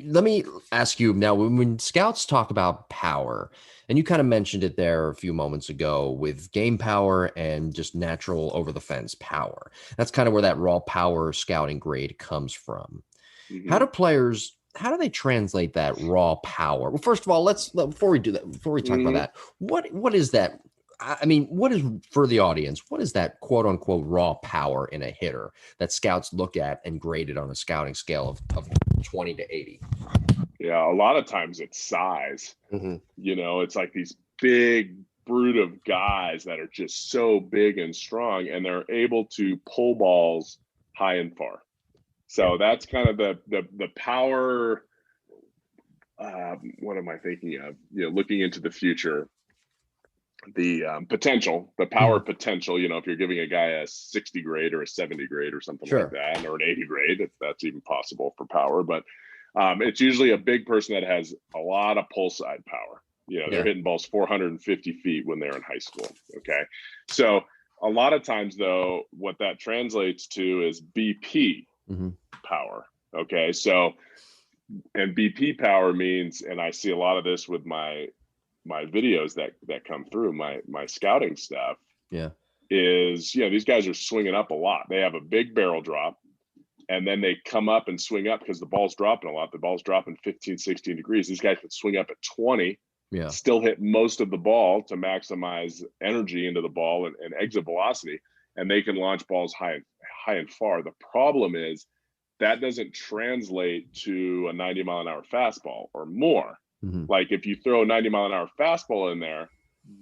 let me ask you now, when scouts talk about power, and you kind of mentioned it there a few moments ago with game power and just natural over the fence power. That's kind of where that raw power scouting grade comes from. How Hmm. do players, how do they translate that raw power? Well, first of all, before we do that, before we talk about Hmm. that, what is that? I mean, what is, for the audience, what is that quote unquote raw power in a hitter that scouts look at and grade it on a scouting scale of 20 to 80? Yeah, a lot of times it's size. Mm-hmm. It's like these big brute of guys that are just so big and strong, and they're able to pull balls high and far. Yeah. So that's kind of the power. What am I thinking of? Looking into the future, the potential, the power Mhm. potential. If you're giving a guy a 60 grade or a 70 grade or something like Sure. that, or an 80 grade, if that's even possible for power, but it's usually a big person that has a lot of pull side power. They're Yeah. hitting balls 450 feet when they're in high school. Okay. So a lot of times, though, what that translates to is BP Hmm. power. Okay. So, and BP power means, and I see a lot of this with my videos that come through my scouting stuff, Yeah. is these guys are swinging up a lot. They have a big barrel drop, and then they come up and swing up because the ball's dropping a lot. The ball's dropping 15, 16 degrees. These guys can swing up at 20, Yeah. still hit most of the ball to maximize energy into the ball and exit velocity, and they can launch balls high and far. The problem is that doesn't translate to a 90-mile-an-hour fastball or more. Hmm. Like if you throw a 90-mile-an-hour fastball in there,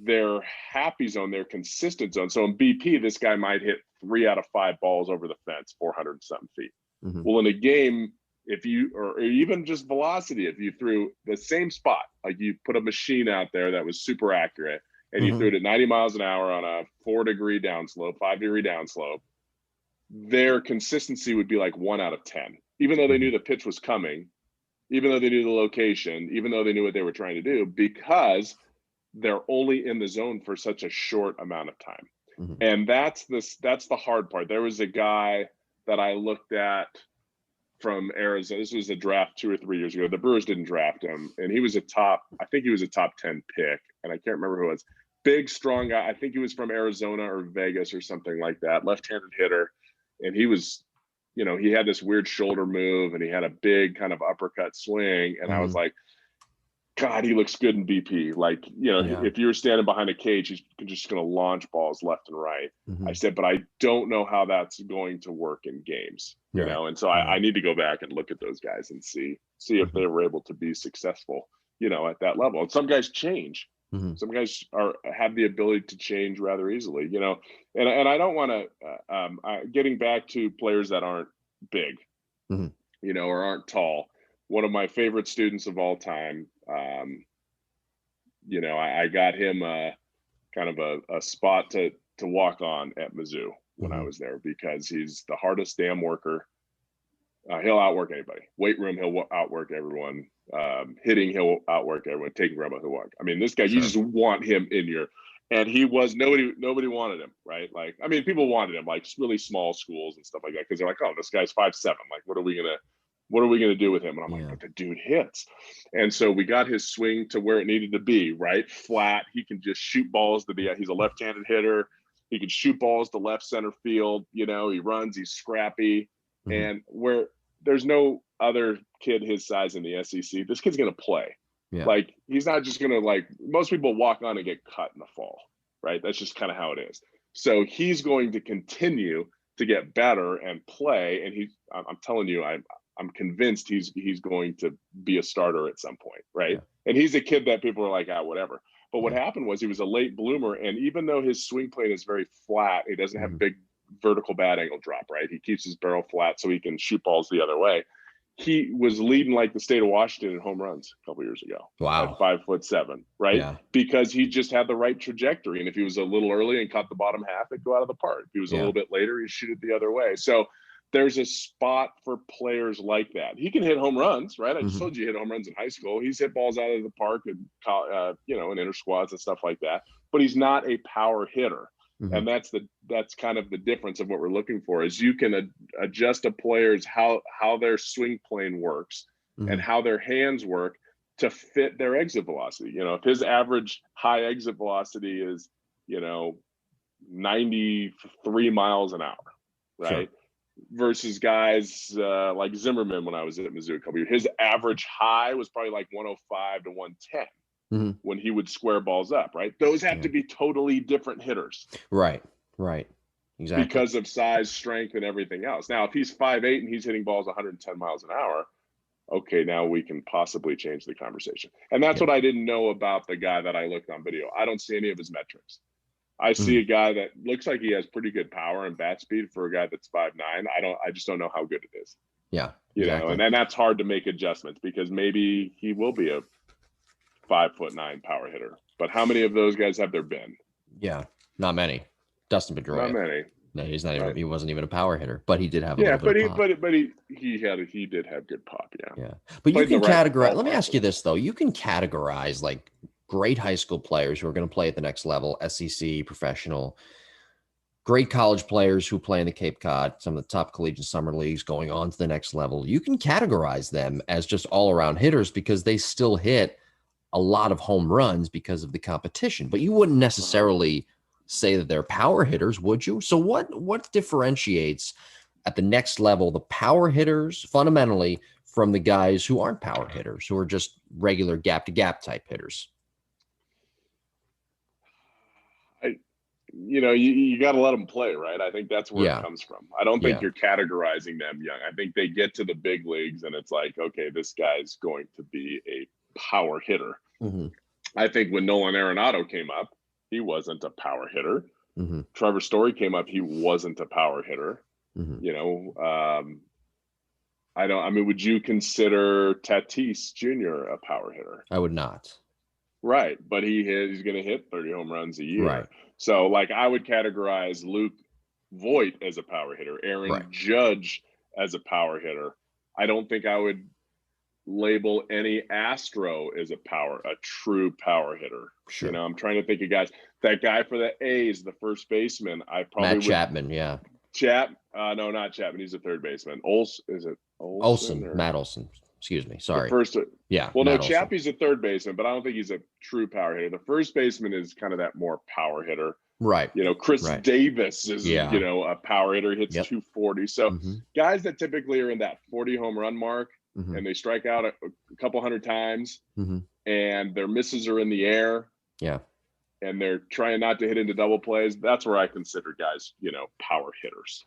their happy zone, their consistent zone. So in BP, this guy might hit 3 out of 5 balls over the fence, 400 something feet. Hmm. Well, in a game, if you, or even just velocity, if you threw the same spot, like you put a machine out there that was super accurate and you threw Hmm. it at 90 miles an hour on a 4-degree downslope, 5-degree downslope, their consistency would be like 1 out of 10, even though they Hmm. knew the pitch was coming, even though they knew the location, even though they knew what they were trying to do, because they're only in the zone for such a short amount of time. Hmm. And that's the hard part. There was a guy that I looked at from Arizona. This was a draft 2 or 3 years ago. The Brewers didn't draft him, and I think he was a top 10 pick, and I can't remember who it was. Big, strong guy. I think he was from Arizona or Vegas or something like that. Left-handed hitter, and he was, he had this weird shoulder move, and he had a big kind of uppercut swing, and I was Hmm. like, God, he looks good in BP. Like, Yeah. if you're standing behind a cage, he's just going to launch balls left and right. I Hmm. said, but I don't know how that's going to work in games, Right. and so I Right. need to go back and look at those guys and see if Hmm. they were able to be successful, at that level. And some guys change. Hmm. Some guys have the ability to change rather easily, and I don't want to, getting back to players that aren't big, Hmm. or aren't tall. One of my favorite students of all time, I got him kind of a spot to walk on at Mizzou when I Hmm. was there, because he's the hardest damn worker. He'll outwork anybody. Weight room, he'll outwork everyone. Hitting, he'll outwork everyone. Taking grandma, he'll walk. I mean, this guy, you Sure. just want him in your. And he was nobody wanted him, right? Like, I mean, people wanted him, like really small schools and stuff like that, because they're like, oh, this guy's 5'7". Like, what are we gonna do with him? And I'm like, Yeah. but the dude hits. And so we got his swing to where it needed to be, right? Flat. He can just shoot balls to the, he's a left-handed hitter. He can shoot balls to left center field. He runs, he's scrappy. Hmm. And where there's no other kid his size in the SEC, this kid's going to play. Yeah. Like, he's not just going to, like, most people walk on and get cut in the fall, right? That's just kind of how it is. So he's going to continue to get better and play. And I'm telling you, I'm convinced he's going to be a starter at some point, right? Yeah. And he's a kid that people are like, whatever. But what Yeah. happened was he was a late bloomer, and even though his swing plane is very flat, he doesn't have Hmm. big vertical bad angle drop, right? He keeps his barrel flat so he can shoot balls the other way. He was leading like the state of Washington in home runs a couple years ago at Wow. 5'7", right? Yeah. Because he just had the right trajectory. And if he was a little early and caught the bottom half, it'd go out of the park. If he was a Yeah. little bit later, he'd shoot it the other way. So there's a spot for players like that. He can hit home runs, right? I just Hmm. told you he hit home runs in high school. He's hit balls out of the park and in inter squads and stuff like that. But he's not a power hitter, Hmm. and that's kind of the difference of what we're looking for. Is you can adjust a player's how their swing plane works and Mhm. how their hands work to fit their exit velocity. You know, if his average high exit velocity is, you know, 93 miles an hour, Sure. right? Versus guys like Zimmerman when I was at Mizzou a couple years. His average high was probably like 105 to 110 Mhm. when he would square balls up, right? Those have Yeah. to be totally different hitters Right. Right. Exactly. because of size, strength, and everything else. Now, if he's 5'8" and he's hitting balls 110 miles an hour, okay, now we can possibly change the conversation. And that's Yeah. what I didn't know about the guy that I looked on video. I don't see any of his metrics. I see Mhm. a guy that looks like he has pretty good power and bat speed for a guy that's 5'9". I just don't know how good it is. Yeah. You know, and Exactly. then that's hard to make adjustments because maybe he will be a 5'9" power hitter. But how many of those guys have there been? Yeah. Not many. Dustin Not Pedroia. many, No, he's not even. right? He wasn't even a power hitter, but he did have a Yeah, little bit but of he pop. but he did have good pop. Yeah, Yeah. But you played in the can right categorize. Let me ballpark ask for you that. this though. You can categorize like great high school players who are going to play at the next level, SEC, professional, great college players who play in the Cape Cod, some of the top collegiate summer leagues going on to the next level. You can categorize them as just all around hitters because they still hit a lot of home runs because of the competition. But you wouldn't Uh-huh. necessarily say that they're power hitters, would you? So what differentiates at the next level the power hitters fundamentally from the guys who aren't power hitters, who are just regular gap to gap type hitters? I you got to let them play, right? I think that's where it Yeah. comes from. I don't think Yeah. you're categorizing them young. I think they get to the big leagues and it's like, okay, this guy's going to be a power hitter. Hmm. I think when Nolan Arenado came up, he wasn't a power hitter. Hmm. Trevor Story came up, he wasn't a power hitter. Hmm. You know, I don't. I mean, would you consider Tatis Jr. a power hitter? I would not. Right, but he's going to hit 30 home runs a Right. year. So, like, I would categorize Luke Voigt as a power hitter, Right. Aaron Judge as a power hitter. I don't think I would label any Astro as a true power hitter. You Sure. know, I'm trying to think of guys. That guy for the A's, the first baseman, I probably Matt would Chapman. Yeah. No, not Chapman. He's a third baseman. Olson, is it Olson Olson. or Matt Olson. Excuse me. the Sorry. first? Yeah. Well, no, Matt Olson. Chappie's a third baseman, but I don't think he's a true power hitter. The first baseman is kind of that more power hitter. Right. You know, Chris Right. Davis is, Yeah. a power hitter, hits Yep. 240. So Hmm. guys that typically are in that 40 home run mark Hmm. and they strike out a couple hundred times Hmm. and their misses are in the air Yeah. and they're trying not to hit into double plays, that's where I consider guys, power hitters.